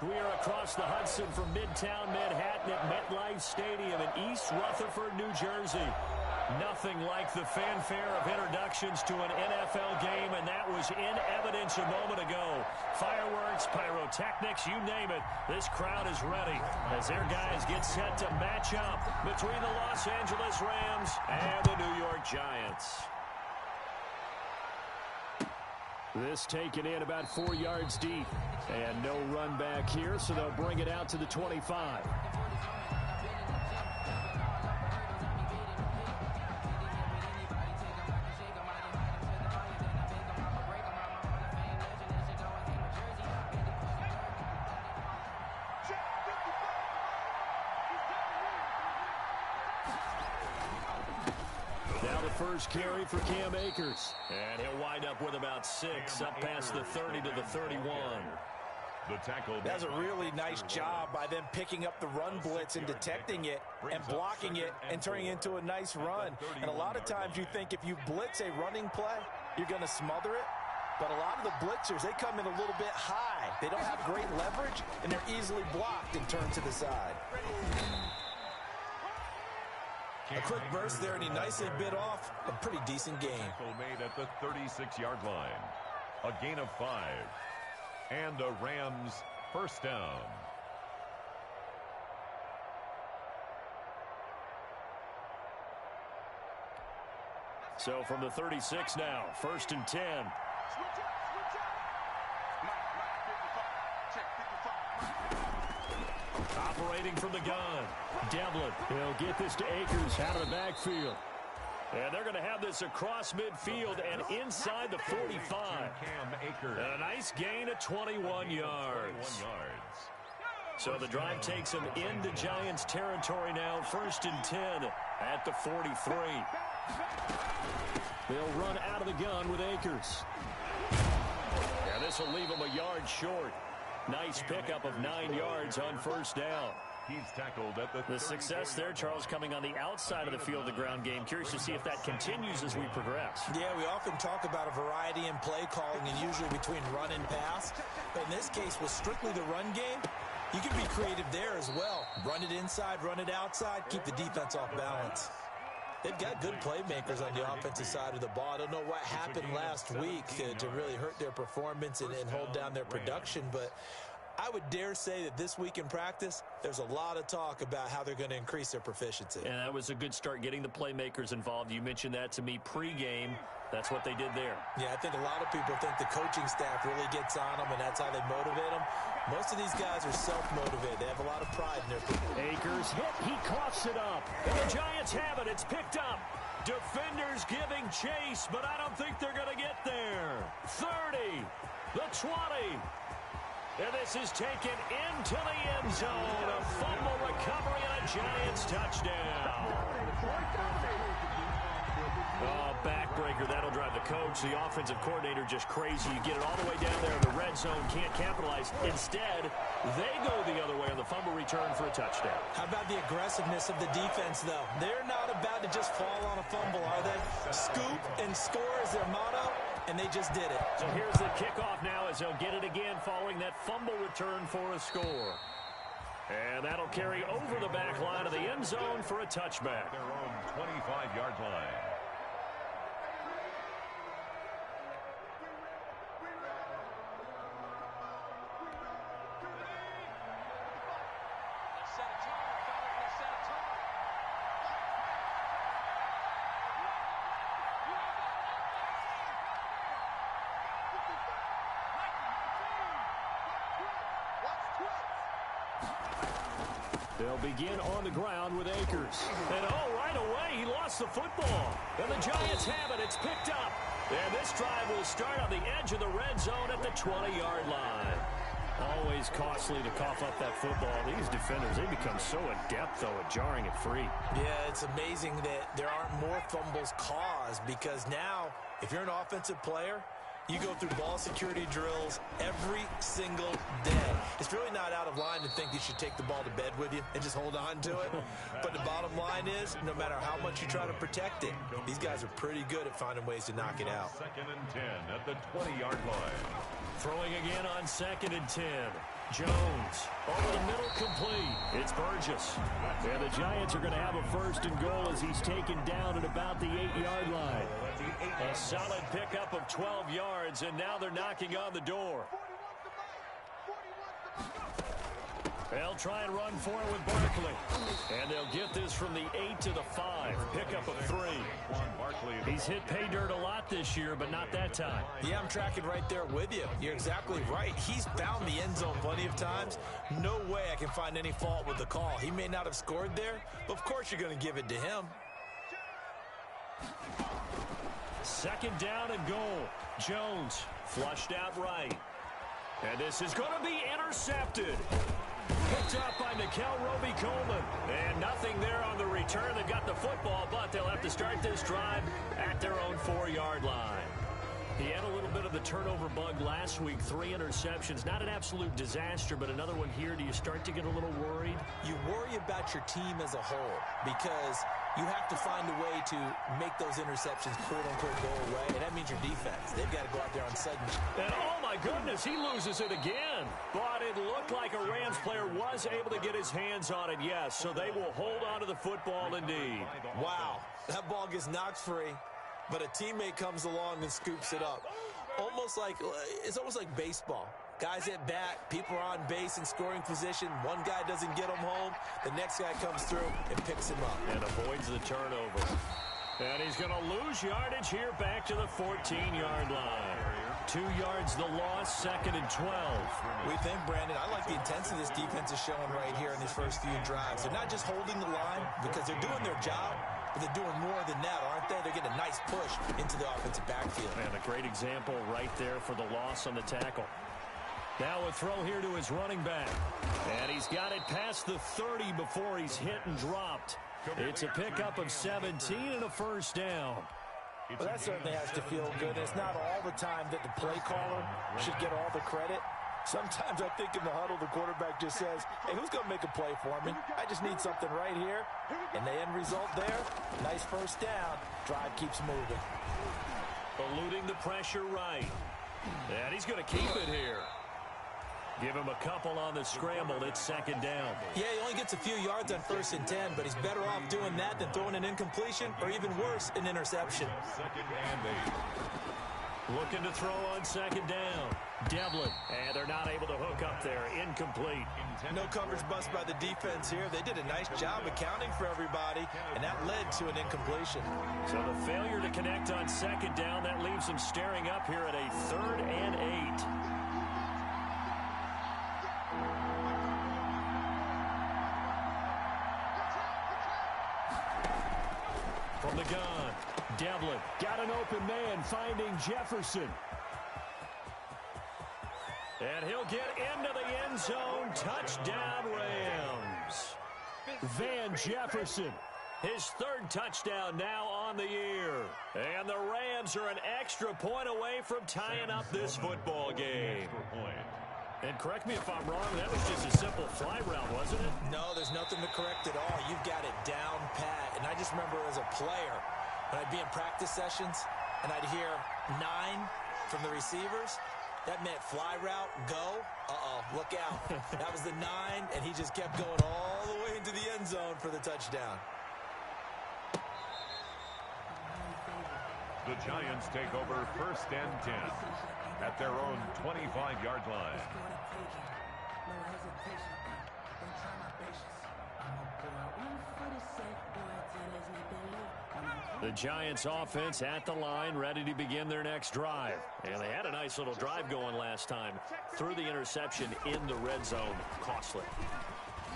We are across the Hudson from Midtown Manhattan at MetLife Stadium in East Rutherford, New Jersey. Nothing like the fanfare of introductions to an NFL game, and that was in evidence a moment ago. Fireworks, pyrotechnics, you name it. This crowd is ready as their guys get set to match up between the Los Angeles Rams and the New York Giants. This taken in about 4 yards deep. And no run back here, so they'll bring it out to the 25. Now the first carry for Cam Akers. And he'll wind up with about 6 up past the 30 to the 31. That's a really nice job by them picking up the run blitz and detecting it and blocking it and turning it into a nice run. And a lot of times you think if you blitz a running play, you're going to smother it. But a lot of the blitzers, they come in a little bit high. They don't have great leverage, and they're easily blocked and turned to the side. A quick burst there, and he nicely bit off a pretty decent game. Made at the 36-yard line. A gain of 5. And a Rams first down. So from the 36 now, 1st and 10. Operating from the gun. Devlin, he'll get this to Akers out of the backfield. And they're going to have this across midfield and inside the 45. And a nice gain of 21 yards. So the drive takes them into Giants territory now. 1st and 10 at the 43. They'll run out of the gun with Akers. And this will leave them a yard short. Nice pickup of 9 yards on 1st down. He's tackled at the success there, Charles, coming on the outside of the field, the ground game. Curious to see if that continues as we progress. Yeah, we often talk about a variety in play calling and usually between run and pass. But in this case, with strictly the run game, you can be creative there as well. Run it inside, run it outside, keep the defense off balance. They've got good playmakers on the offensive side of the ball. I don't know what happened last week to really hurt their performance and hold down their production, but I would dare say that this week in practice, there's a lot of talk about how they're going to increase their proficiency. And that was a good start, getting the playmakers involved. You mentioned that to me pregame. That's what they did there. Yeah, I think a lot of people think the coaching staff really gets on them, and that's how they motivate them. Most of these guys are self-motivated. They have a lot of pride in their people. Akers hit. He coughs it up. And the Giants have it. It's picked up. Defenders giving chase, but I don't think they're going to get there. 30, the 20. And this is taken into the end zone. A fumble recovery and a Giants touchdown. Oh, backbreaker. That'll drive the coach. The offensive coordinator just crazy. You get it all the way down there in the red zone. Can't capitalize. Instead, they go the other way on the fumble return for a touchdown. How about the aggressiveness of the defense, though? They're not about to just fall on a fumble, are they? Scoop and score is their motto. And they just did it. So here's the kickoff now as they'll get it again following that fumble return for a score. And that'll carry over the back line of the end zone for a touchback. Their own 25-yard line. They'll begin on the ground with Akers. And right away, he lost the football. And the Giants have it. It's picked up. And this drive will start on the edge of the red zone at the 20-yard line. Always costly to cough up that football. These defenders, they become so adept, though, at jarring it free. Yeah, it's amazing that there aren't more fumbles caused because now, if you're an offensive player, you go through ball security drills every single day. It's really not out of line to think you should take the ball to bed with you and just hold on to it. But the bottom line is, no matter how much you try to protect it, these guys are pretty good at finding ways to knock it out. 2nd and 10 at the 20-yard line. Throwing again on 2nd and 10. Jones over the middle, complete. It's Burgess. And the Giants are going to have a first and goal as he's taken down at about the 8-yard line. A solid pickup of 12 yards, and now they're knocking on the door. They'll try and run for it with Barkley. And they'll get this from the 8 to the 5. Pickup of 3. He's hit pay dirt a lot this year, but not that time. Yeah, I'm tracking right there with you. You're exactly right. He's found the end zone plenty of times. No way I can find any fault with the call. He may not have scored there, but of course you're going to give it to him. Second down and goal. Jones flushed out right. And this is going to be intercepted. Picked up by TheRobMaaster's. And nothing there on the return. They've got the football, but they'll have to start this drive at their own 4-yard line. He had a little bit of the turnover bug last week. 3 interceptions. Not an absolute disaster, but another one here. Do you start to get a little worried? You worry about your team as a whole because you have to find a way to make those interceptions, quote-unquote, go away, and that means your defense. They've got to go out there on sudden. And, oh, my goodness, he loses it again. But it looked like a Rams player was able to get his hands on it, yes. So they will hold on to the football indeed. Wow, that ball gets knocked free, but a teammate comes along and scoops it up. It's almost like baseball. Guys at bat, people are on base in scoring position. One guy doesn't get him home. The next guy comes through and picks him up. And avoids the turnover. And he's going to lose yardage here back to the 14-yard line. 2 yards the loss, 2nd and 12. We think, Brandon, I like the intensity this defense is showing right here in these first few drives. They're not just holding the line because they're doing their job, but they're doing more than that, aren't they? They're getting a nice push into the offensive backfield. And a great example right there for the loss on the tackle. Now a throw here to his running back. And he's got it past the 30 before he's hit and dropped. It's a pickup of 17 and a first down. Well, that certainly has to feel good. It's not all the time that the play caller should get all the credit. Sometimes I think in the huddle, the quarterback just says, hey, who's going to make a play for me? I just need something right here. And the end result there, nice first down. Drive keeps moving. Eluding the pressure right. And he's going to keep it here. Give him a couple on the scramble. It's 2nd down. Yeah, he only gets a few yards on 1st and 10, but he's better off doing that than throwing an incompletion or even worse, an interception. Looking to throw on 2nd down. Devlin, and they're not able to hook up there. Incomplete. No coverage bust by the defense here. They did a nice job accounting for everybody, and that led to an incompletion. So the failure to connect on 2nd down, that leaves them staring up here at a 3rd and 8. From the gun, Devlin got an open man, finding Jefferson. And he'll get into the end zone. Touchdown, Rams. Van Jefferson, his 3rd touchdown now on the year. And the Rams are an extra point away from tying up this football game. And correct me if I'm wrong, that was just a simple fly route, wasn't it? No, there's nothing to correct at all. You've got it down pat. And I just remember as a player, when I'd be in practice sessions and I'd hear 9 from the receivers, that meant fly route, go. Uh-oh, look out. That was the 9, and he just kept going all the way into the end zone for the touchdown. The Giants take over 1st and 10 at their own 25-yard line. The Giants offense at the line, ready to begin their next drive. And they had a nice little drive going last time. Threw the interception in the red zone. Costly.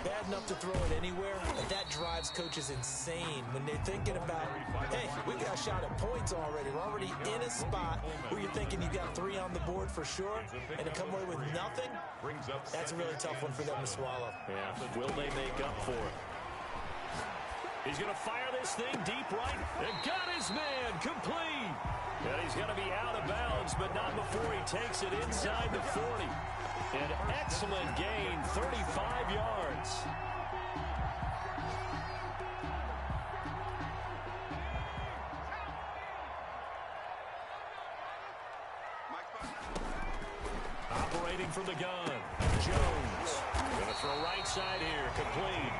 Bad enough to throw it anywhere, but that drives coaches insane when they're thinking about, hey, we got a shot at points already. We're already in a spot where you're thinking you got 3 on the board for sure, and to come away with nothing, that's a really tough one for them to swallow. Yeah, will they make up for it? He's going to fire this thing deep right, and got his man complete. And he's going to be out of bounds, but not before he takes it inside the 40. An excellent gain, 35 yards. operating from the gun. Jones going to throw right side here, complete.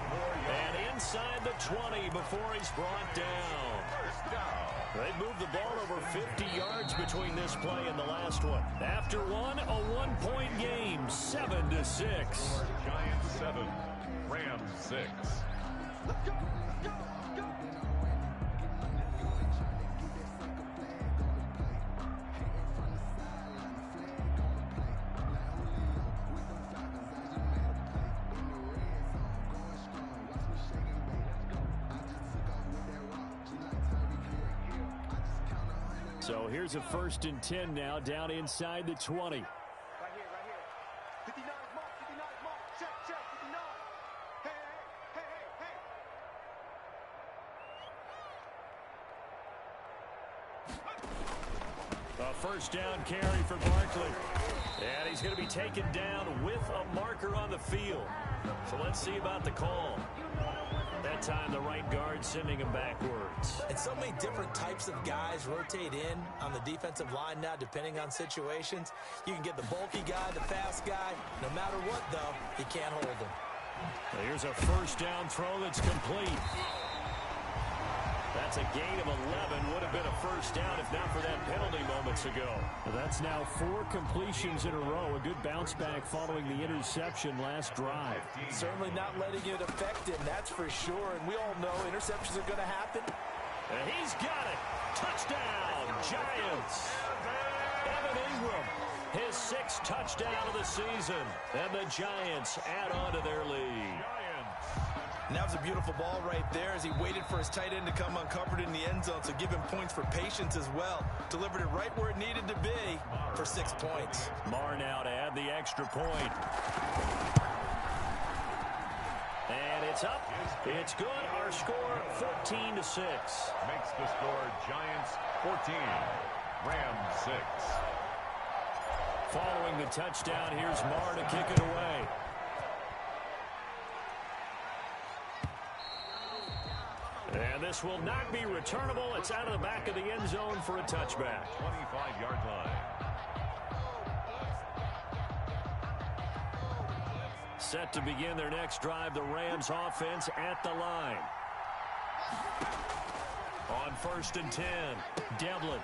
And inside the 20 before he's brought down. They moved the ball over 50 yards between this play and the last one. After one, a one-point game, 7-6. Giants 7, Rams 6. Let's go. So here's a 1st and 10 now, down inside the 20. Right here. 59 mark, check, 59. Hey. A first down carry for Barkley. And he's going to be taken down with a marker on the field. So let's see about the call. That time the right guard sending him backwards. And so many different types of guys rotate in on the defensive line now, depending on situations. You can get the bulky guy, the fast guy. No matter what, though, you can't hold him. Well, here's a first down throw that's complete. That's a gain of 11. Would have been a first down if not for that penalty moments ago. Well, that's now 4 completions in a row. A good bounce back following the interception last drive. Certainly not letting it affect him, that's for sure. And we all know interceptions are going to happen. And he's got it. Touchdown, Giants. Evan Ingram, his 6th touchdown of the season. And the Giants add on to their lead. And that was a beautiful ball right there as he waited for his tight end to come uncovered in the end zone, so give him points for patience as well. Delivered it right where it needed to be for 6 points. Marr now to add the extra point. And it's up. It's good. Our score 14-6. Makes the score Giants 14, Rams 6. Following the touchdown, here's Marr to kick it away. And this will not be returnable. It's out of the back of the end zone for a touchback. 25-yard line. Set to begin their next drive, the Rams offense at the line. On 1st and 10, Devlin.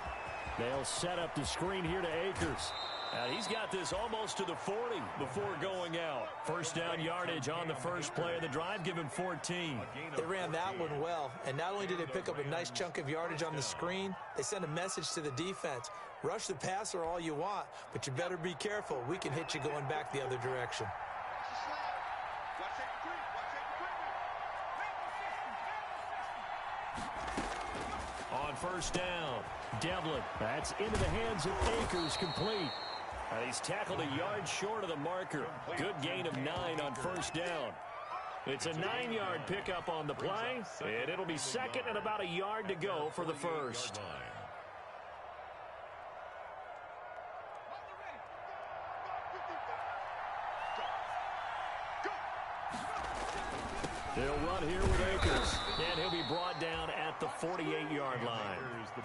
They'll set up the screen here to Akers. And he's got this almost to the 40 before going out. First down yardage on the first play of the drive. Give him 14. They ran that one well, and not only did they pick up a nice chunk of yardage on the screen, they sent a message to the defense. Rush the passer all you want, but you better be careful. We can hit you going back the other direction. On first down, Devlin. That's into the hands of Akers, complete. He's tackled a yard short of the marker. Good gain of 9 on first down. It's a 9-yard pickup on the play, and it'll be second and about a yard to go for the first. They'll run here with Akers, and he'll be brought down at the 48-yard line.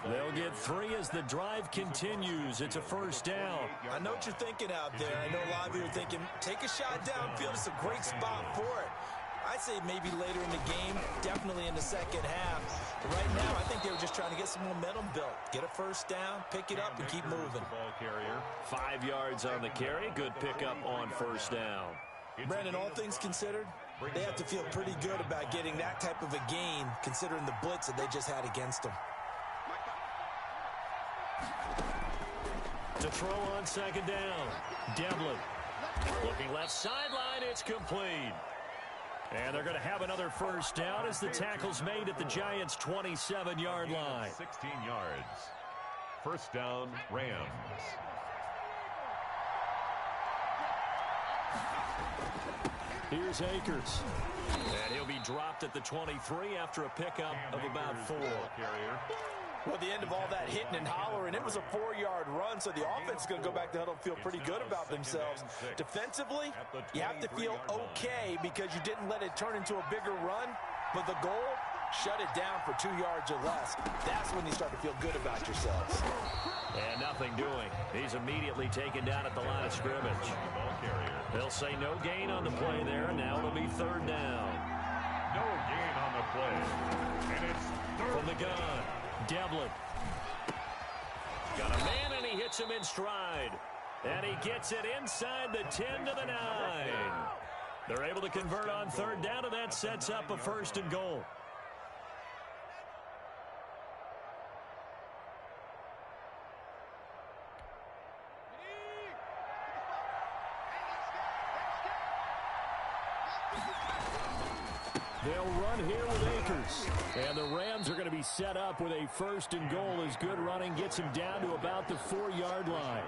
They'll get 3 as the drive continues. It's a first down. I know what you're thinking out there. I know a lot of you are thinking, take a shot downfield. It's a great spot for it. I'd say maybe later in the game, definitely in the second half. But right now, I think they were just trying to get some momentum built. Get a first down, pick it up, and keep moving. 5 yards on the carry. Good pickup on first down. Brandon, all things considered, they have to feel pretty good about getting that type of a gain, considering the blitz that they just had against them. To throw on second down, Devlin. Looking left sideline, it's complete. And they're going to have another first down as the tackle's made at the Giants' 27-yard line. 16 yards. First down, Rams. Here's Akers. And he'll be dropped at the 23 after a pickup of about 4. Well, at the end of all that hitting and hollering, it was a 4-yard run, so the offense is going to go back to huddle and feel pretty good about themselves. Defensively, you have to feel okay because you didn't let it turn into a bigger run, but the goal, Shut it down for 2 yards or less. That's when you start to feel good about yourselves. And nothing doing. He's immediately taken down at the line of scrimmage. They'll say no gain on the play there. Now it'll be third down. No gain on the play. And it's third. From the gun, Devlin. Got a man, and he hits him in stride. And he gets it inside the 10 to the 9. They're able to convert on third down, and that sets up a first and goal. They'll run here with Akers. And the Rams are going to be set up with a first and goal as good running gets him down to about the 4-yard line.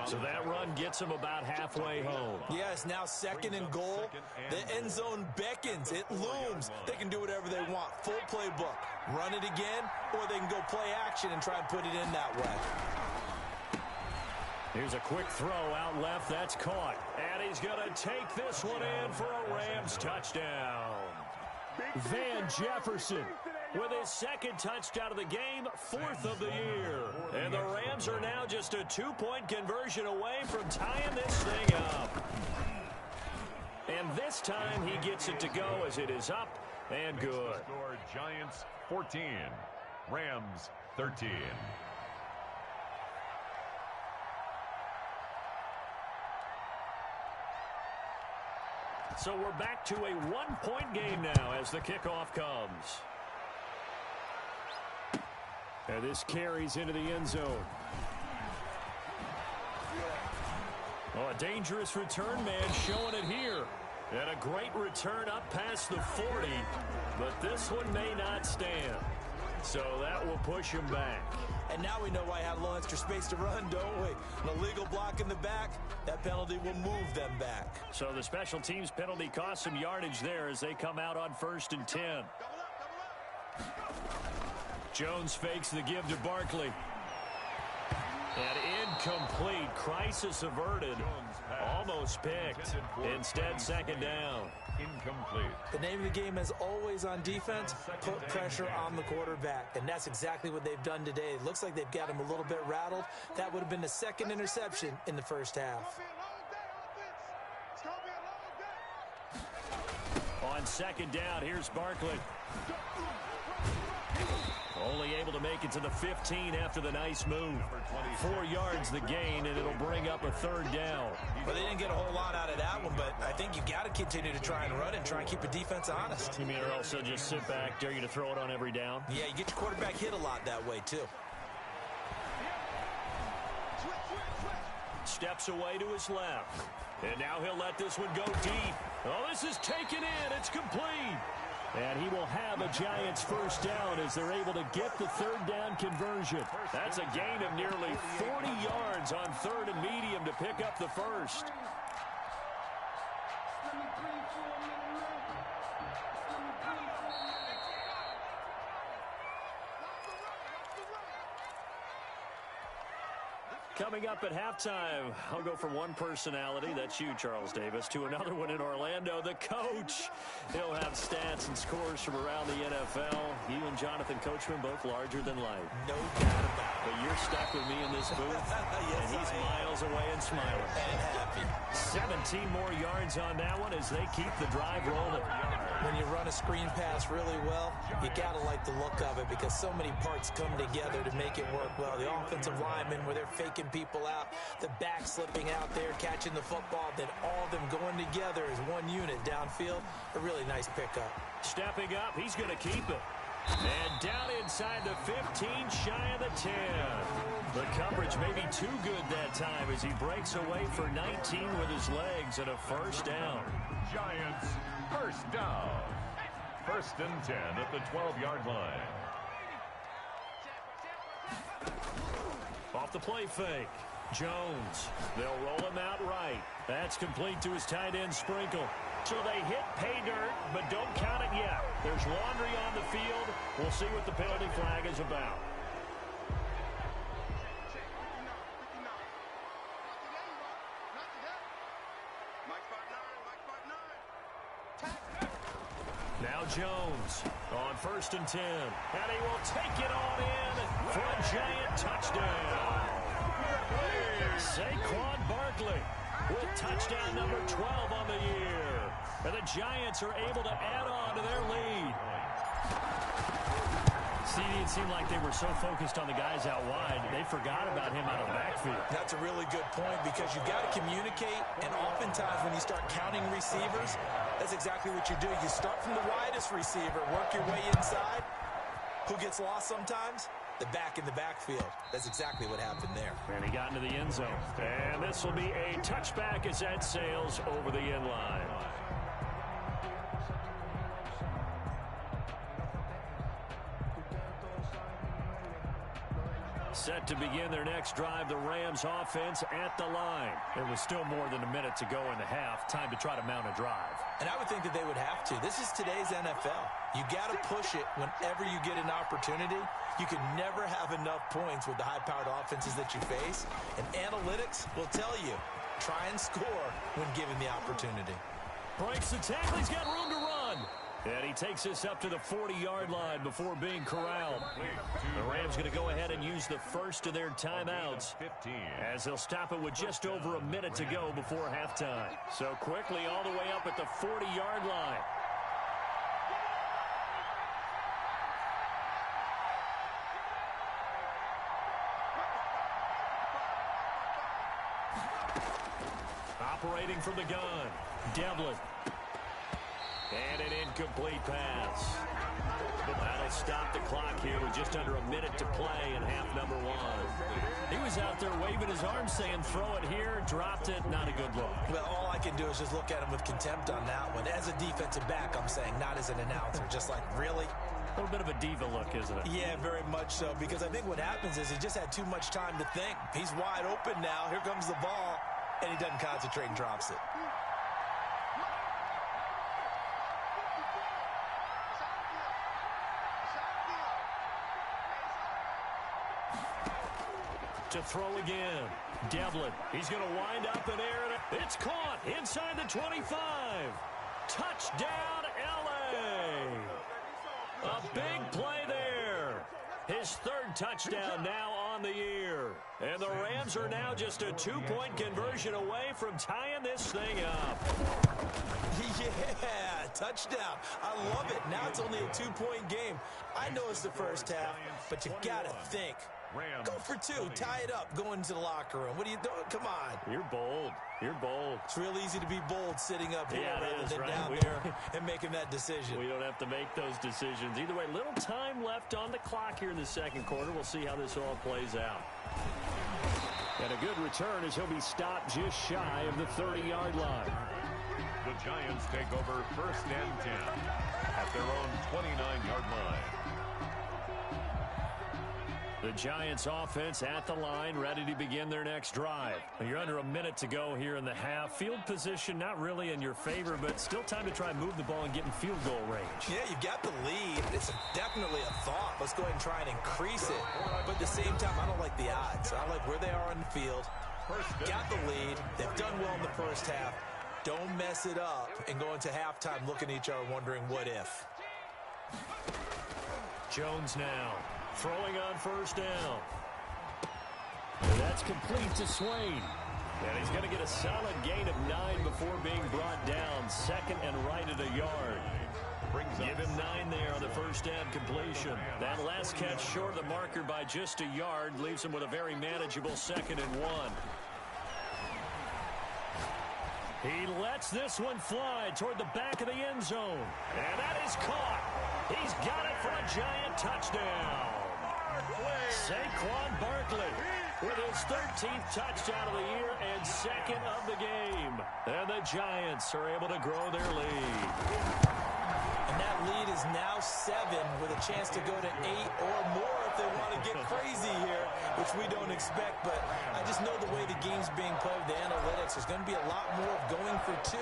So that run gets him about halfway home. Yeah, it's now second and goal. The end zone beckons. It looms. They can do whatever they want. Full playbook. Run it again, or they can go play action and try and put it in that way. Here's a quick throw out left. That's caught. And he's going to take this one in for a Rams touchdown. Van Jefferson with his second touchdown of the game, 4th of the year. And the Rams are now just a 2-point conversion away from tying this thing up. And this time he gets it to go as it is up and good. Score Giants 14, Rams 13. So we're back to a 1-point game now as the kickoff comes. And this carries into the end zone. Oh, a dangerous return man showing it here. And a great return up past the 40. But this one may not stand. So that will push him back. And now we know why I had a little extra space to run, don't we? An illegal block in the back, that penalty will move them back. So the special teams penalty cost some yardage there as they come out on 1st and 10. Jones fakes the give to Barkley. And incomplete. Crisis averted. Almost picked. Instead, second down. Incomplete. The name of the game, as always on defense, put pressure on the quarterback. And that's exactly what they've done today. It looks like they've got him a little bit rattled. That would have been the second interception in the first half. On second down, here's Barkley. Only able to make it to the 15 after the nice move. 4 yards the gain, and it'll bring up a third down. Well, they didn't get a whole lot out of that one, but I think you got to continue to try and run and try and keep a defense honest. You mean or also just sit back, dare you to throw it on every down? Yeah, you get your quarterback hit a lot that way, too. Steps away to his left. And now he'll let this one go deep. Oh, this is taken in. It's complete. And he will have a Giants first down as they're able to get the third down conversion. That's a gain of nearly 40 yards on 3rd and medium to pick up the first. Coming up at halftime, I'll go from one personality, that's you, Charles Davis, to another one in Orlando, the coach. He'll have stats and scores from around the NFL. You and Jonathan Coachman, both larger than life. No doubt about it. But you're stuck with me in this booth, Yes, and he's miles away and smiling. And happy. 17 more yards on that one as they keep the drive rolling. When you run a screen pass really well, you got to like the look of it because so many parts come together to make it work well. The offensive linemen, where they're faking people out, the back slipping out there, catching the football, then all of them going together as one unit downfield. A really nice pickup. Stepping up, he's going to keep it. And down inside the 15, shy of the 10. The coverage may be too good that time as he breaks away for 19 with his legs and a first down. Giants first down. 1st and 10 at the 12-yard line. Off the play fake. Jones. They'll roll him out right. That's complete to his tight end Sprinkle. So they hit pay dirt, but don't count it yet. There's laundry on the field. We'll see what the penalty flag is about. Now Jones on 1st and 10. And he will take it on in for a giant touchdown. Saquon Barkley with touchdown number 12 on the year. And the Giants are able to add on to their lead. CD, it seemed like they were so focused on the guys out wide, they forgot about him out of the backfield. That's a really good point because you've got to communicate, and oftentimes when you start counting receivers, that's exactly what you do. You start from the widest receiver, work your way inside. Who gets lost sometimes? The back in the backfield. That's exactly what happened there. And he got into the end zone. And this will be a touchback as that sails over the end line. Set to begin their next drive, the Rams offense at the line. There was still more than a minute to go in the half. Time to try to mount a drive. And I would think that they would have to. This is today's NFL. You got to push it whenever you get an opportunity. You can never have enough points with the high-powered offenses that you face. And analytics will tell you, try and score when given the opportunity. Breaks the tackle. He's got room to run. And he takes us up to the 40-yard line before being corralled. The Rams going to go ahead and use the first of their timeouts as they'll stop it with just over a minute to go before halftime. So quickly all the way up at the 40-yard line. Operating from the gun, Devlin. And an incomplete pass. That'll stop the clock here with just under a minute to play in half number one. He was out there waving his arms saying, throw it here, dropped it, not a good look. Well, all I can do is just look at him with contempt on that one. As a defensive back, I'm saying, not as an announcer. Just like, really? A little bit of a diva look, isn't it? Yeah, very much so. Because I think what happens is he just had too much time to think. He's wide open now. Here comes the ball. And he doesn't concentrate and drops it. To throw again. Devlin. He's going to wind up in air. It's caught inside the 25. Touchdown, L.A. A big play there. His third touchdown now on the year. And the Rams are now just a two-point conversion away from tying this thing up. Yeah, touchdown. I love it. Now it's only a two-point game. I know it's the first half, but you got to think. Go for two. Tie it up. Go into the locker room. What are you doing? Come on. You're bold. You're bold. It's real easy to be bold sitting up here rather than right? down there and making that decision. We don't have to make those decisions. Either way, little time left on the clock here in the second quarter. We'll see how this all plays out. And a good return as he'll be stopped just shy of the 30-yard line. The Giants take over 1st and 10 at their own 29-yard line. The Giants offense at the line, ready to begin their next drive. You're under a minute to go here in the half. Field position not really in your favor, but still time to try and move the ball and get in field goal range. Yeah, you've got the lead. It's definitely a thought. Let's go ahead and try and increase it. But at the same time, I don't like the odds. I like where they are on the field. Got the lead. They've done well in the first half. Don't mess it up and go into halftime looking at each other wondering what if. Jones now. Throwing on first down. And that's complete to Swain. And he's going to get a solid gain of 9 before being brought down. Second and right at a yard. Give him 9 there on the first down completion. That last catch short of the marker by just a yard leaves him with a very manageable 2nd and 1. He lets this one fly toward the back of the end zone. And that is caught. He's got it for a giant touchdown. Saquon Barkley with his 13th touchdown of the year and 2nd of the game. And the Giants are able to grow their lead. And that lead is now 7 with a chance to go to 8 or more if they want to get crazy here, which we don't expect. But I just know the way the game's being played with the analytics, there's going to be a lot more of going for 2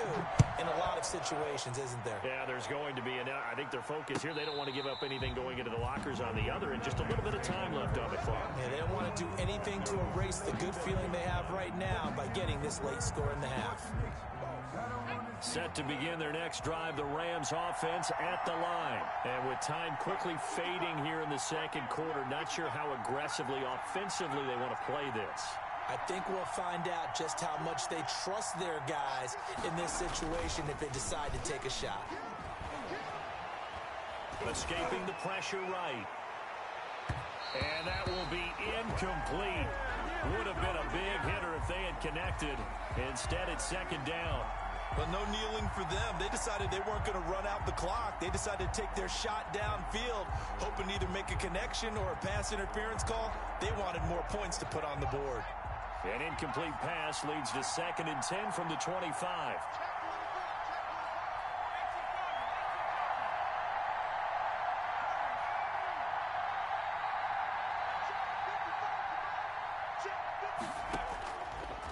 in a lot of situations, isn't there? Yeah, there's going to be. And I think their focus here, they don't want to give up anything going into the lockers on the other, and just a little bit of time left on the clock. Yeah, they don't want to do anything to erase the good feeling they have right now by getting this late score in the half. Set to begin their next drive, the Rams offense at the line. And with time quickly fading here in the second quarter, not sure how aggressively, offensively they want to play this. I think we'll find out just how much they trust their guys in this situation if they decide to take a shot. Escaping the pressure right. And that will be incomplete. Would have been a big hitter if they had connected. Instead, it's second down. But no kneeling for them. They decided they weren't going to run out the clock. They decided to take their shot downfield, hoping to either make a connection or a pass interference call. They wanted more points to put on the board. An incomplete pass leads to 2nd and 10 from the 25.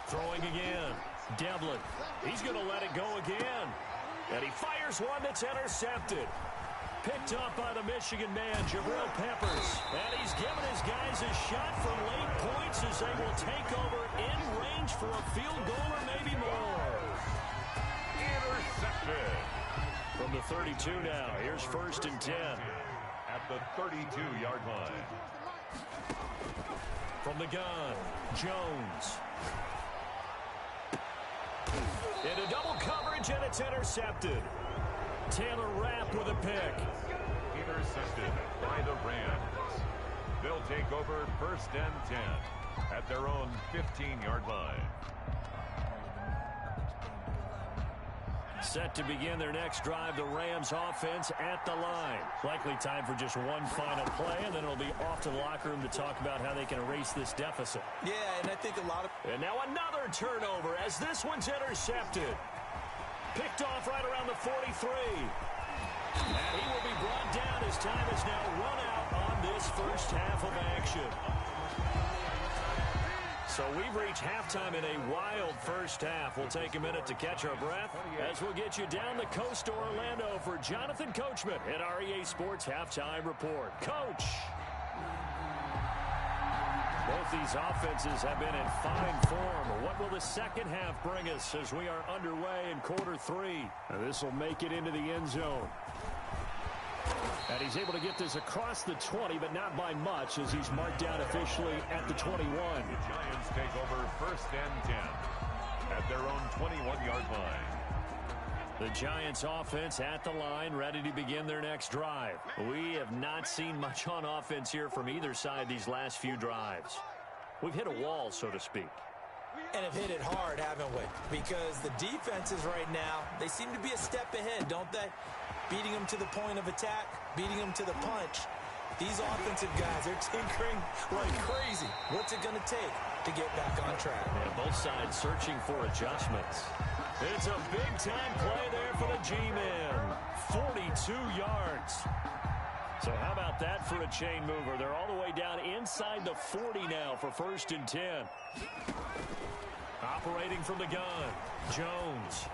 Throwing again. Devlin. He's going to let it go again. And he fires one that's intercepted. Picked up by the Michigan man, Jabril Peppers. And he's giving his guys a shot for late points as they will take over in range for a field goal or maybe more. Intercepted. From the 32 now, here's 1st and 10. At the 32-yard line. From the gun, Jones. Into double coverage, and it's intercepted. Taylor Rapp with a pick. Intercepted by the Rams. They'll take over 1st and 10 at their own 15-yard line. Set to begin their next drive, the Rams offense at the line. Likely time for just one final play, and then it'll be off to the locker room to talk about how they can erase this deficit. Yeah, and I think a lot of... And now another turnover as this one's intercepted. Picked off right around the 43. And he will be brought down as time is now run out on this first half of action. So we've reached halftime in a wild first half. We'll take a minute to catch our breath as we'll get you down the coast to Orlando for Jonathan Coachman at our EA Sports Halftime Report. Coach! Both these offenses have been in fine form. What will the second half bring us as we are underway in quarter 3? Now this will make it into the end zone. And he's able to get this across the 20, but not by much as he's marked down officially at the 21. The Giants take over 1st and 10 at their own 21-yard line. The Giants offense at the line, ready to begin their next drive. We have not seen much on offense here from either side these last few drives. We've hit a wall, so to speak. And have hit it hard, haven't we? Because the defenses right now, they seem to be a step ahead, don't they? Beating them to the point of attack, beating them to the punch. These offensive guys are tinkering like crazy. What's it going to take to get back on track? And both sides searching for adjustments. It's a big-time play there for the G-men. 42 yards. So how about that for a chain mover? They're all the way down inside the 40 now for 1st and 10. Operating from the gun, Jones.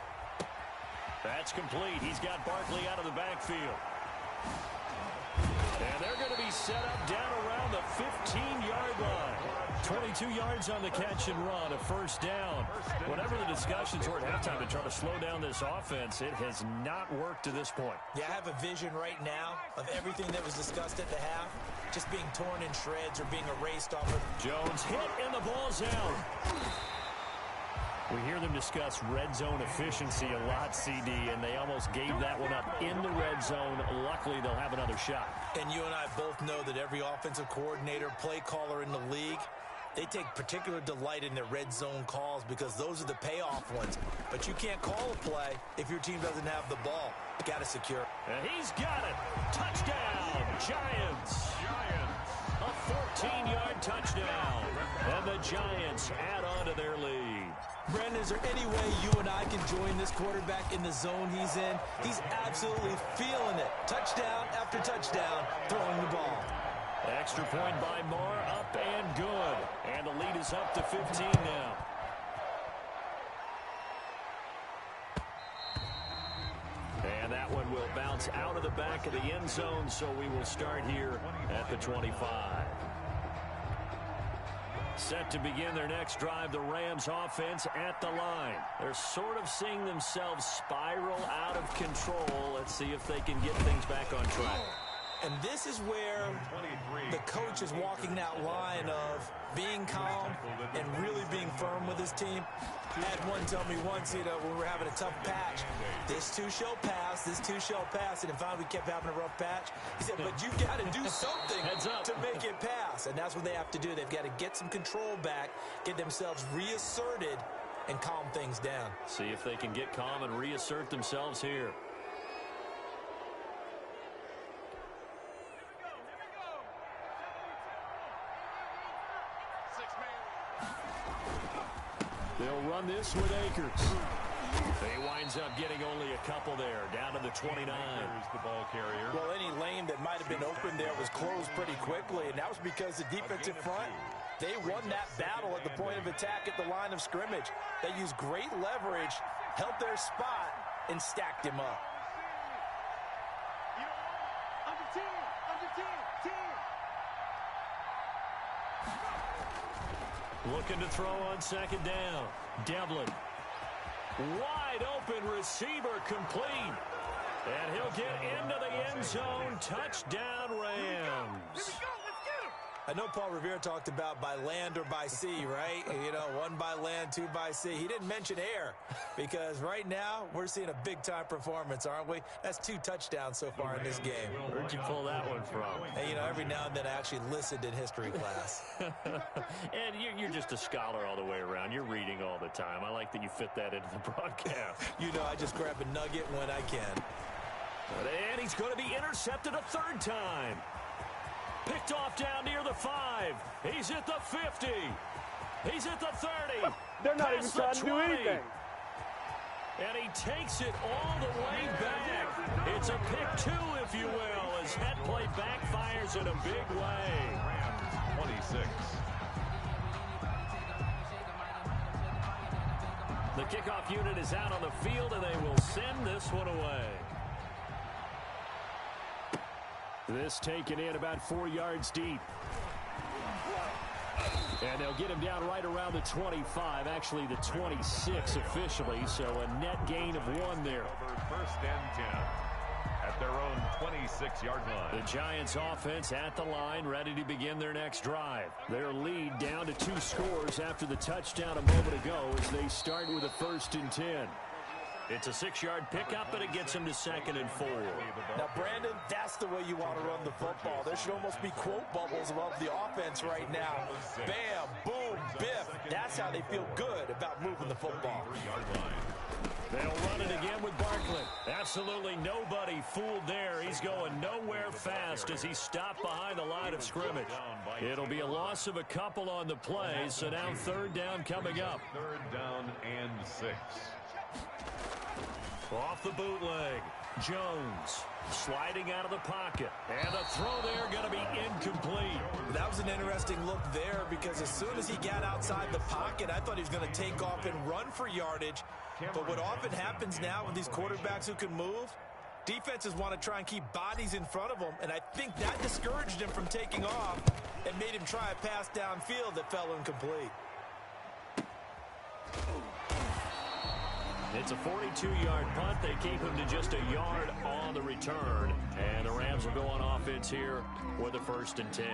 That's complete. He's got Barkley out of the backfield. And they're going to be set up down around the 15-yard line. 22 yards on the catch and run, a 1st down. Whatever the discussions were at halftime to try to slow down this offense, it has not worked to this point. Yeah, I have a vision right now of everything that was discussed at the half just being torn in shreds or being erased off of. Jones hit and the ball's out. We hear them discuss red zone efficiency a lot, CD, and they almost gave that one up in the red zone. Luckily, they'll have another shot. And you and I both know that every offensive coordinator, play caller in the league, they take particular delight in their red zone calls because those are the payoff ones. But you can't call a play if your team doesn't have the ball. Got to secure. And he's got it. Touchdown, Giants. A 14-yard touchdown. And the Giants add on to their lead. Brendan, is there any way you and I can join this quarterback in the zone he's in? He's absolutely feeling it. Touchdown after touchdown, throwing the ball. Extra point by Moore, up and good. And the lead is up to 15 now. And that one will bounce out of the back of the end zone, so we will start here at the 25. Set to begin their next drive, the Rams offense at the line. They're sort of seeing themselves spiral out of control. Let's see if they can get things back on track. And this is where the coach is walking that line of being calm and really being firm with his team. I had one tell me once, when we were having a tough patch, this too shall pass, this too shall pass. And if we kept having a rough patch, he said, but you've got to do something to make it pass. And that's what they have to do. They've got to get some control back, get themselves reasserted, and calm things down. See if they can get calm and reassert themselves here. They'll run this with Akers. He winds up getting only a couple there, down to the 29. The ball carrier. Well, any lane that might have been open there was closed pretty quickly, and that was because the defensive front, they won that battle at the point of attack at the line of scrimmage. They used great leverage, held their spot, and stacked him up. Under 10, under 10, 10. Looking to throw on second down. Devlin. Wide open receiver complete. And he'll get into the end zone. Touchdown, Rams. I know Paul Revere talked about by land or by sea, right? One by land, two by sea. He didn't mention air because right now we're seeing a big-time performance, aren't we? That's 2 touchdowns so far in this game. Where'd you pull that one from? And, every now and then I actually listened in history class. And you're just a scholar all the way around. You're reading all the time. I like that you fit that into the broadcast. I just grab a nugget when I can. And he's going to be intercepted a third time. Picked off down near the 5. He's at the 50. He's at the 30. They're not even trying to do anything. And he takes it all the way back. It's a pick 2, if you will, as that play backfires in a big way. Rams 26. The kickoff unit is out on the field, and they will send this one away. This taken in about 4 yards deep. And they'll get him down right around the 25, actually the 26 officially, so a net gain of 1 there. Over first and 10 at their own 26-yard line. The Giants offense at the line, ready to begin their next drive. Their lead down to 2 scores after the touchdown a moment ago as they start with a 1st and 10. It's a 6-yard pickup, and it gets him to 2nd and 4. Now, Brandon, that's the way you want to run the football. There should almost be quote bubbles above the offense right now. Bam, boom, biff. That's how they feel good about moving the football. They'll run it again with Barkley. Absolutely nobody fooled there. He's going nowhere fast as he stopped behind the line of scrimmage. It'll be a loss of a couple on the play, so now 3rd down coming up. 3rd down and 6. Off the bootleg, Jones sliding out of the pocket. And the throw there going to be incomplete. That was an interesting look there because as soon as he got outside the pocket, I thought he was going to take off and run for yardage. But what often happens now with these quarterbacks who can move, defenses want to try and keep bodies in front of them. And I think that discouraged him from taking off and made him try a pass downfield that fell incomplete. It's a 42-yard punt. They keep him to just a yard on the return. And the Rams will go on offense here with a 1st and 10.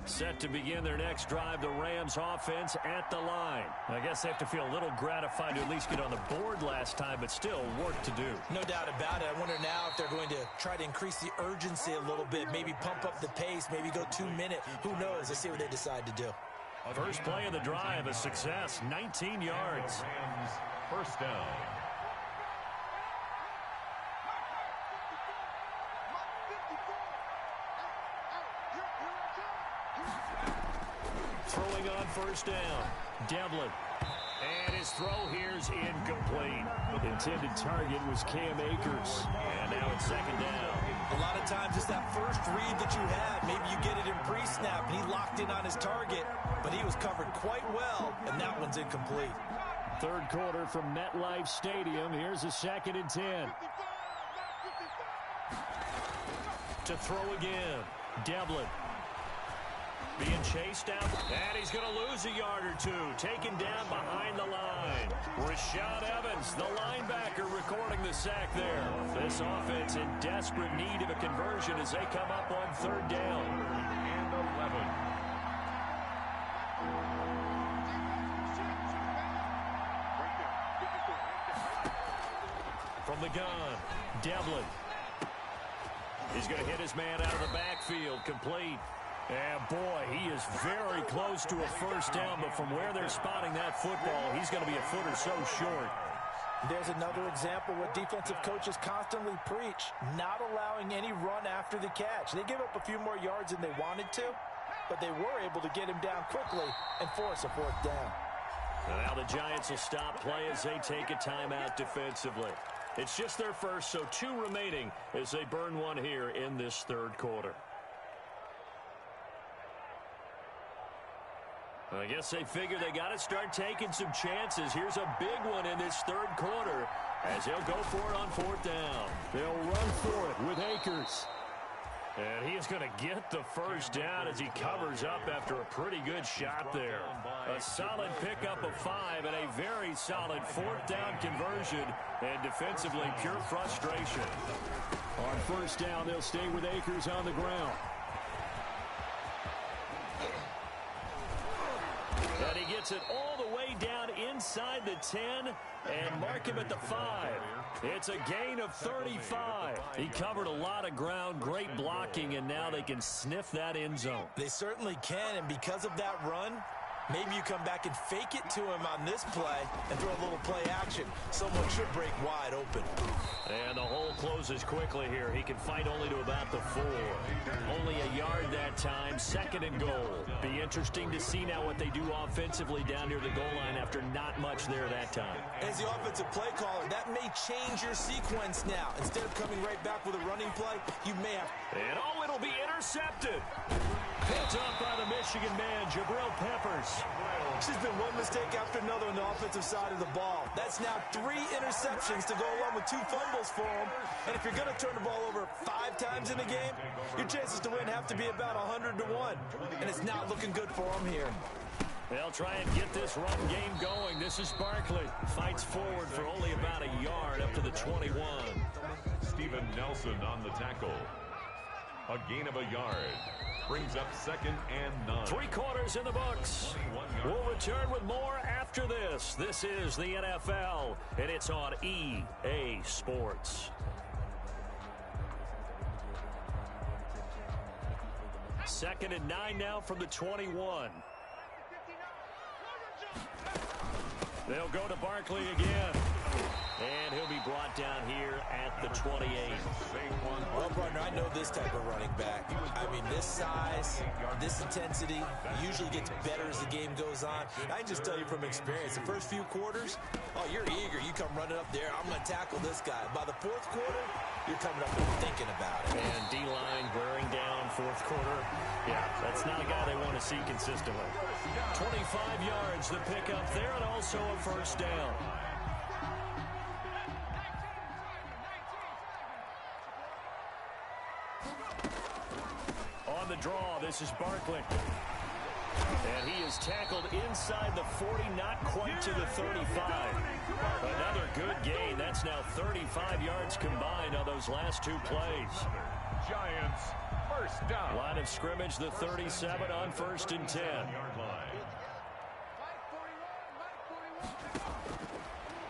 Set to begin their next drive, the Rams offense at the line. I guess they have to feel a little gratified to at least get on the board last time, but still work to do. No doubt about it. I wonder now if they're going to try to increase the urgency a little bit, maybe pump up the pace, maybe go 2-minute. Who knows? Let's see what they decide to do. First play of the drive, a success, 19 yards. Rams 1st down. Throwing on 1st down, Devlin. And his throw here's incomplete. Intended target was Cam Akers. And now it's 2nd down. A lot of times it's that first read that you have. Maybe you get it in pre-snap, and he locked in on his target, but he was covered quite well, and that one's incomplete. Third quarter from MetLife Stadium. Here's a 2nd and 10. To throw again. Devlin. Being chased out, and he's going to lose a yard or two. Taken down behind the line. Rashad Evans, the linebacker, recording the sack there. This offense in desperate need of a conversion as they come up on 3rd down. And 11. From the gun, Devlin. He's going to hit his man out of the backfield, complete. And boy, he is very close to a 1st down, but from where they're spotting that football, he's going to be a foot or so short. There's another example what defensive coaches constantly preach, not allowing any run after the catch. They give up a few more yards than they wanted to, but they were able to get him down quickly and force a 4th down. And now the Giants will stop play as they take a timeout defensively. It's just their first, so 2 remaining as they burn one here in this 3rd quarter. I guess they figure they got to start taking some chances. Here's a big one in this 3rd quarter as they'll go for it on 4th down. They'll run for it with Akers. And he is going to get the 1st down as he covers up after a pretty good shot there. A solid pickup of 5 and a very solid 4th down conversion. And defensively, pure frustration. On 1st down, they'll stay with Akers on the ground. And he gets it all the way down inside the 10 and mark him at the 5. It's a gain of 35. He covered a lot of ground, great blocking, and now they can sniff that end zone. They certainly can, and because of that run, maybe you come back and fake it to him on this play and throw a little play action. Someone should break wide open. And the hole closes quickly here. He can fight only to about the 4. Only a yard that time, 2nd and goal. Be interesting to see now what they do offensively down near the goal line after not much there that time. As the offensive play caller, that may change your sequence now. Instead of coming right back with a running play, you may have... And oh, it'll be intercepted. Picked up by the Michigan man, Jabril Peppers. There's been one mistake after another on the offensive side of the ball. That's now 3 interceptions to go along with 2 fumbles for him. And if you're going to turn the ball over 5 times in a game, your chances to win have to be about 100 to 1. And it's not looking good for him here. They'll try and get this run game going. This is Barkley. Fights forward for only about a yard up to the 21. Steven Nelson on the tackle. A gain of a yard. Brings up 2nd and 9. 3 quarters in the books. We'll return with more after this. This is the NFL, and it's on EA Sports. Second and 9 now from the 21. They'll go to Barkley again. And he'll be brought down here at the 28. Well, partner, I know this type of running back. I mean, this size, this intensity usually gets better as the game goes on. I can just tell you from experience, the first few quarters, oh, you're eager. You come running up there. I'm going to tackle this guy. By the 4th quarter, you're coming up and thinking about it. And D-line wearing down 4th quarter. Yeah, that's not a guy they want to see consistently. 25 yards the pickup there, and also a 1st down. On the draw, this is Barkley. And he is tackled inside the 40, not quite to the 35. Another good gain. That's now 35 yards combined on those last 2 plays. Giants, 1st down. Line of scrimmage, the 37 on 1st and 10.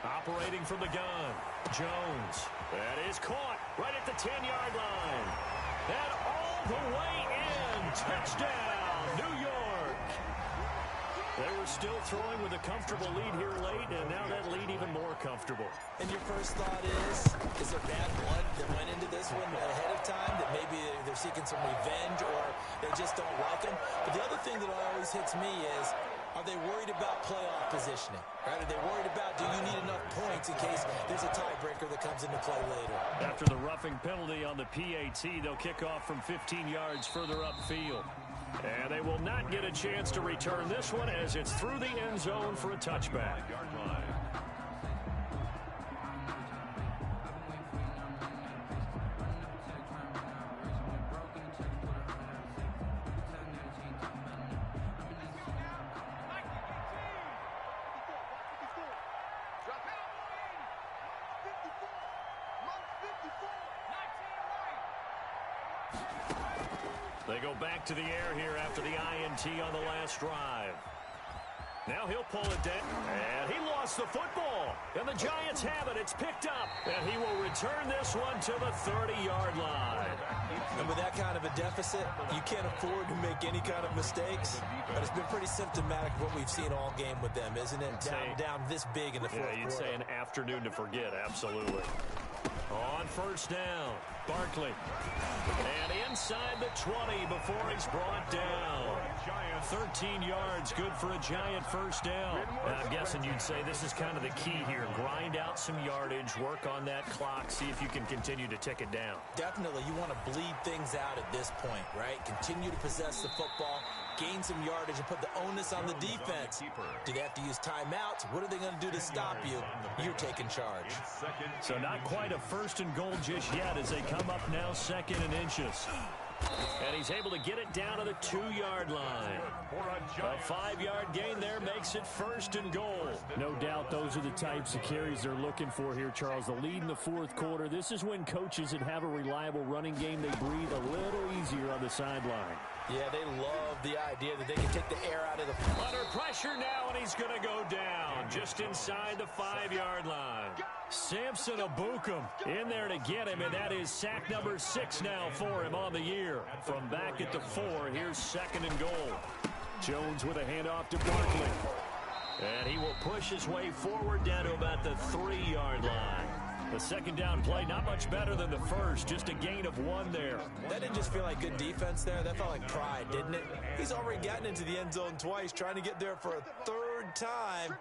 Operating from the gun, Jones. That is caught right at the 10-yard line. And all the way in. Touchdown, New York. They were still throwing with a comfortable lead here late, and now that lead even more comfortable. And your first thought is there bad blood that went into this one ahead of time, that maybe they're seeking some revenge or they just don't like him? But the other thing that always hits me is, are they worried about playoff positioning? Right? Are they worried about, do you need enough points in case there's a tiebreaker that comes into play later? After the roughing penalty on the PAT, they'll kick off from 15 yards further upfield. And they will not get a chance to return this one as it's through the end zone for a touchback. They go back to the air here after the INT on the last drive. Now he'll pull it down, and he lost the football. And the Giants have it. It's picked up, and he will return this one to the 30-yard line. And with that kind of a deficit, you can't afford to make any kind of mistakes. But it's been pretty symptomatic of what we've seen all game with them, isn't it? Down this big in the fourth quarter. Yeah, you'd say an afternoon to forget, absolutely. On first down, Barkley. And inside the 20 before he's brought down. 13 yards, good for a Giant first down. I'm guessing you'd say this is kind of the key here. Grind out some yardage, work on that clock, see if you can continue to tick it down. Definitely, you want to bleed things out at this point, right? Continue to possess the football, gain some yardage, and put the onus on the defense. Do they have to use timeouts? What are they going to do to stop you? You're taking charge. So not quite a first and goal just yet as they come up now 2nd and inches. And he's able to get it down to the 2-yard line. A 5-yard gain there makes it 1st and goal. No doubt those are the types of carries they're looking for here, Charles. The lead in the fourth quarter. This is when coaches that have a reliable running game, they breathe a little easier on the sideline. Yeah, they love the idea that they can take the air out of the... Under pressure now, and he's going to go down just inside the 5-yard line. Samson Abukum in there to get him, and that is sack number 6 now for him on the year. From back at the 4, here's 2nd and goal. Jones with a handoff to Barkley. And he will push his way forward down to about the 3-yard line. The second down play, not much better than the first, just a gain of 1 there. That didn't just feel like good defense there. That felt like pride, didn't it? He's already gotten into the end zone twice, trying to get there for a 3rd time.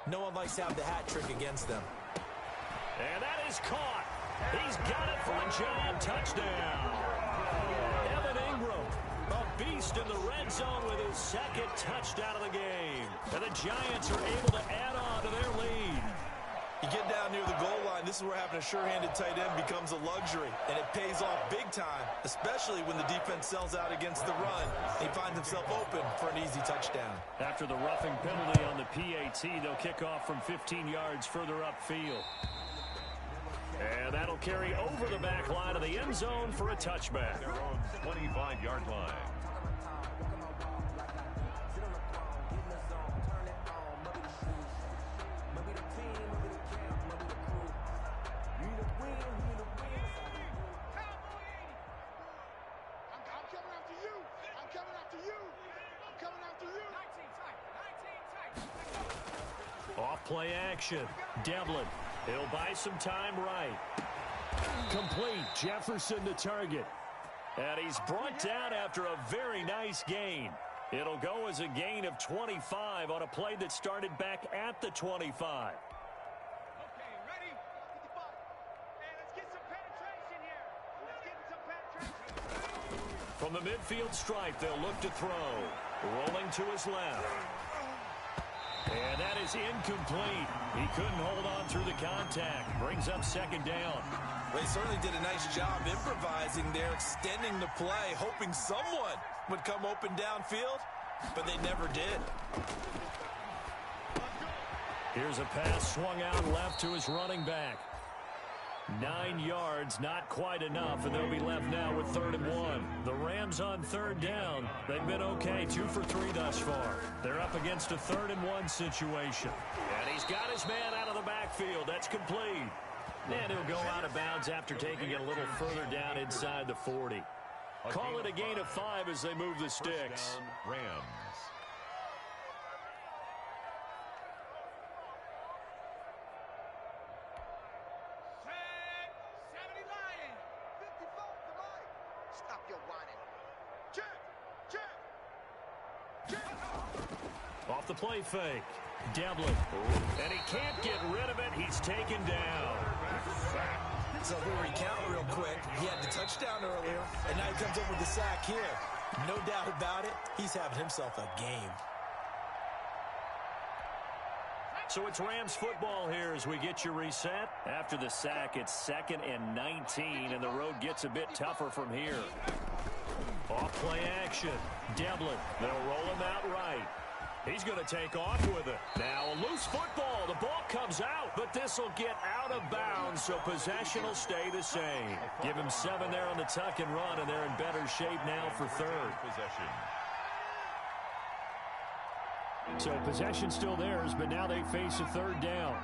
No one likes to have the hat trick against them. And that is caught. He's got it for a Giant touchdown. Evan Ingram, a beast in the red zone with his 2nd touchdown of the game. And the Giants are able to add on to their lead. You get down near the goal line, this is where having a sure-handed tight end becomes a luxury, and it pays off big time, especially when the defense sells out against the run. He finds himself open for an easy touchdown. After the roughing penalty on the PAT, they'll kick off from 15 yards further upfield. And that'll carry over the back line of the end zone for a touchback. Their own 25-yard line. Off-play action. Devlin. He'll buy some time right. Complete. Jefferson the target. And he's brought down after a very nice gain. It'll go as a gain of 25 on a play that started back at the 25. Okay, ready? Hey, let's get some penetration here. Let's get some penetration. From the midfield stripe, they'll look to throw. Rolling to his left. And that is incomplete. He couldn't hold on through the contact. Brings up 2nd down. They certainly did a nice job improvising there, extending the play, hoping someone would come open downfield, but they never did. Here's a pass swung out left to his running back. 9 yards, not quite enough, and they'll be left now with 3rd and 1. The Rams on 3rd down. They've been okay, 2 for 3 thus far. They're up against a 3rd and 1 situation. And he's got his man out of the backfield. That's complete. And he'll go out of bounds after taking it a little further down inside the 40. Call it a gain of 5 as they move the sticks. Rams. Off the play fake. Devlin. And he can't get rid of it. He's taken down. So if we recount real quick, he had the touchdown earlier, and now he comes up with the sack here. No doubt about it, he's having himself a game. So it's Rams football here as we get you reset. After the sack, it's 2nd and 19, and the road gets a bit tougher from here. Off play action. Devlin. They'll roll him out right. He's going to take off with it. Now a loose football. The ball comes out, but this will get out of bounds, so possession will stay the same. Give him 7 there on the tuck and run, and they're in better shape now for third. So possession still theirs, but now they face a third down.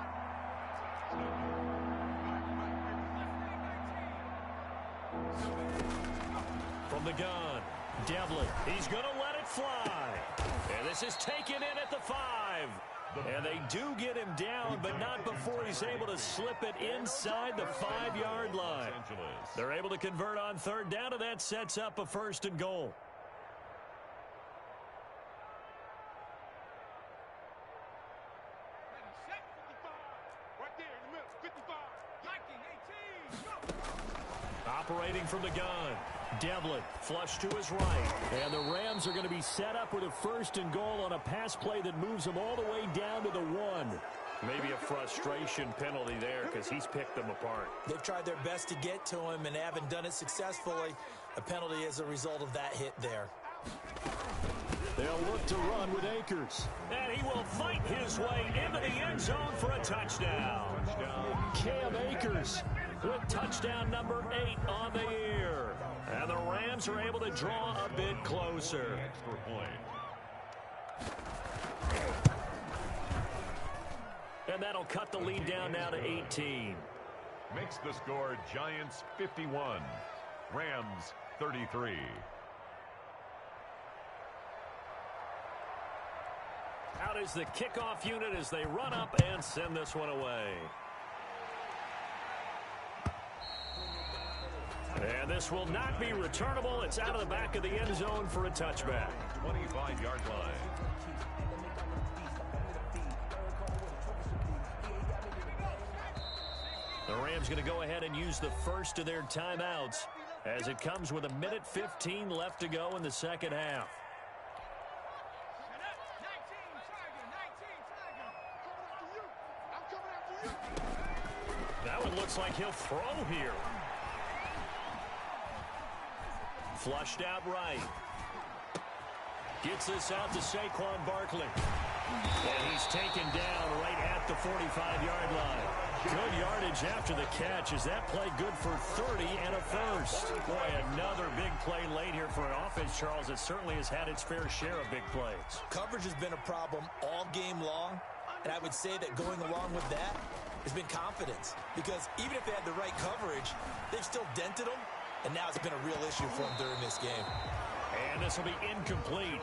From the gun, Devlin. He's going to let it fly. And this is taken in at the 5. And they do get him down, but not before he's able to slip it inside the 5-yard line. They're able to convert on third down, and that sets up a 1st and goal. Operating from the gun, Devlin, flush to his right. And the Rams are going to be set up with a 1st and goal on a pass play that moves them all the way down to the 1. Maybe a frustration penalty there because he's picked them apart. They've tried their best to get to him and haven't done it successfully. A penalty as a result of that hit there. They'll look to run with Akers. And he will fight his way into the end zone for a touchdown. Cam Akers with touchdown number 8 on the year. And the Rams are able to draw a bit closer. Extra point. And that'll cut the lead down now to 18. Makes the score Giants 51, Rams 33. Out is the kickoff unit as they run up and send this one away. And this will not be returnable. It's out of the back of the end zone for a touchback. 25-yard line. The Rams going to go ahead and use the first of their timeouts as it comes with 1:15 left to go in the second half. That one looks like he'll throw here. Flushed out right. Gets this out to Saquon Barkley. And he's taken down right at the 45-yard line. Good yardage after the catch. Is that play good for 30 and a 1st? Boy, another big play late here for an offense, Charles. It certainly has had its fair share of big plays. Coverage has been a problem all game long, and I would say that going along with that has been confidence. Because even if they had the right coverage, they've still dented them, and now it's been a real issue for them during this game. And this will be incomplete.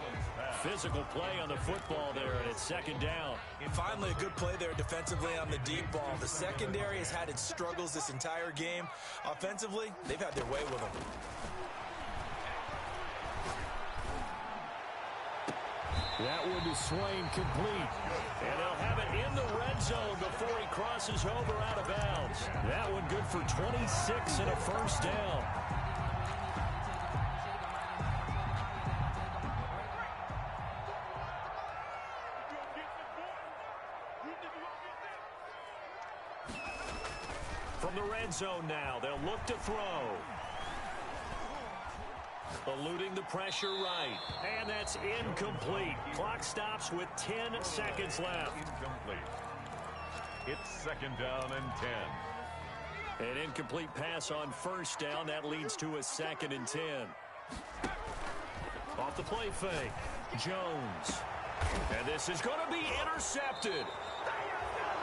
Physical play on the football there, and it's second down. And finally, a good play there defensively on the deep ball. The secondary has had its struggles this entire game. Offensively, they've had their way with them. That one is Swain complete. And they'll have it in the red zone before he crosses over out of bounds. That one good for 26 and a 1st down. From the red zone now, they'll look to throw. Eluding the pressure right. And that's incomplete. Clock stops with 10 seconds left. Incomplete. It's second down and 10. An incomplete pass on 1st down. That leads to a 2nd and 10. Off the play fake. Jones. And this is going to be intercepted.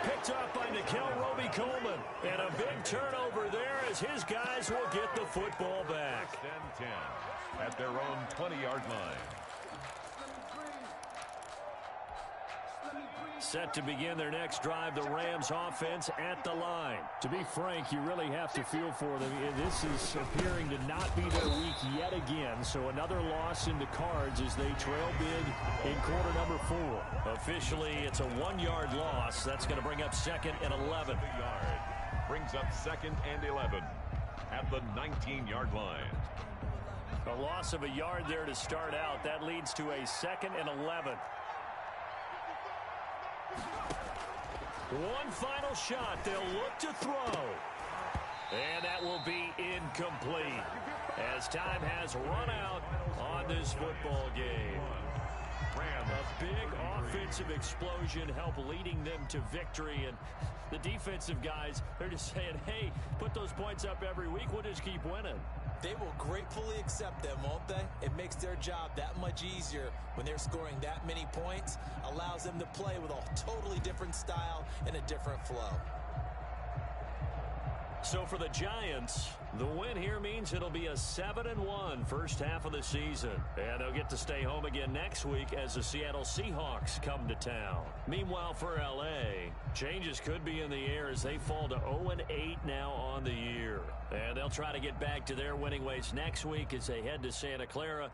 Picked up by TheRobMaaster's. And a big turnover there as his guys will get the football back. First and 10 at their own 20-yard line. Set to begin their next drive, the Rams offense at the line. To be frank, you really have to feel for them. This is appearing to not be their week yet again, so another loss in the cards as they trail big in quarter number 4. Officially, it's a 1-yard loss. That's going to bring up 2nd and 11. Brings up 2nd and 11 at the 19-yard line. A loss of a yard there to start out. That leads to a 2nd and 11. One final shot. They'll look to throw. And that will be incomplete as time has run out on this football game. Rams. A big offensive explosion helped leading them to victory. And the defensive guys, they're just saying, hey, put those points up every week. We'll just keep winning. They will gratefully accept them, won't they? It makes their job that much easier when they're scoring that many points. Allows them to play with a totally different style and a different flow. So for the Giants, the win here means it'll be a 7-1 first half of the season. And they'll get to stay home again next week as the Seattle Seahawks come to town. Meanwhile, for L.A., changes could be in the air as they fall to 0-8 now on the year. And they'll try to get back to their winning ways next week as they head to Santa Clara.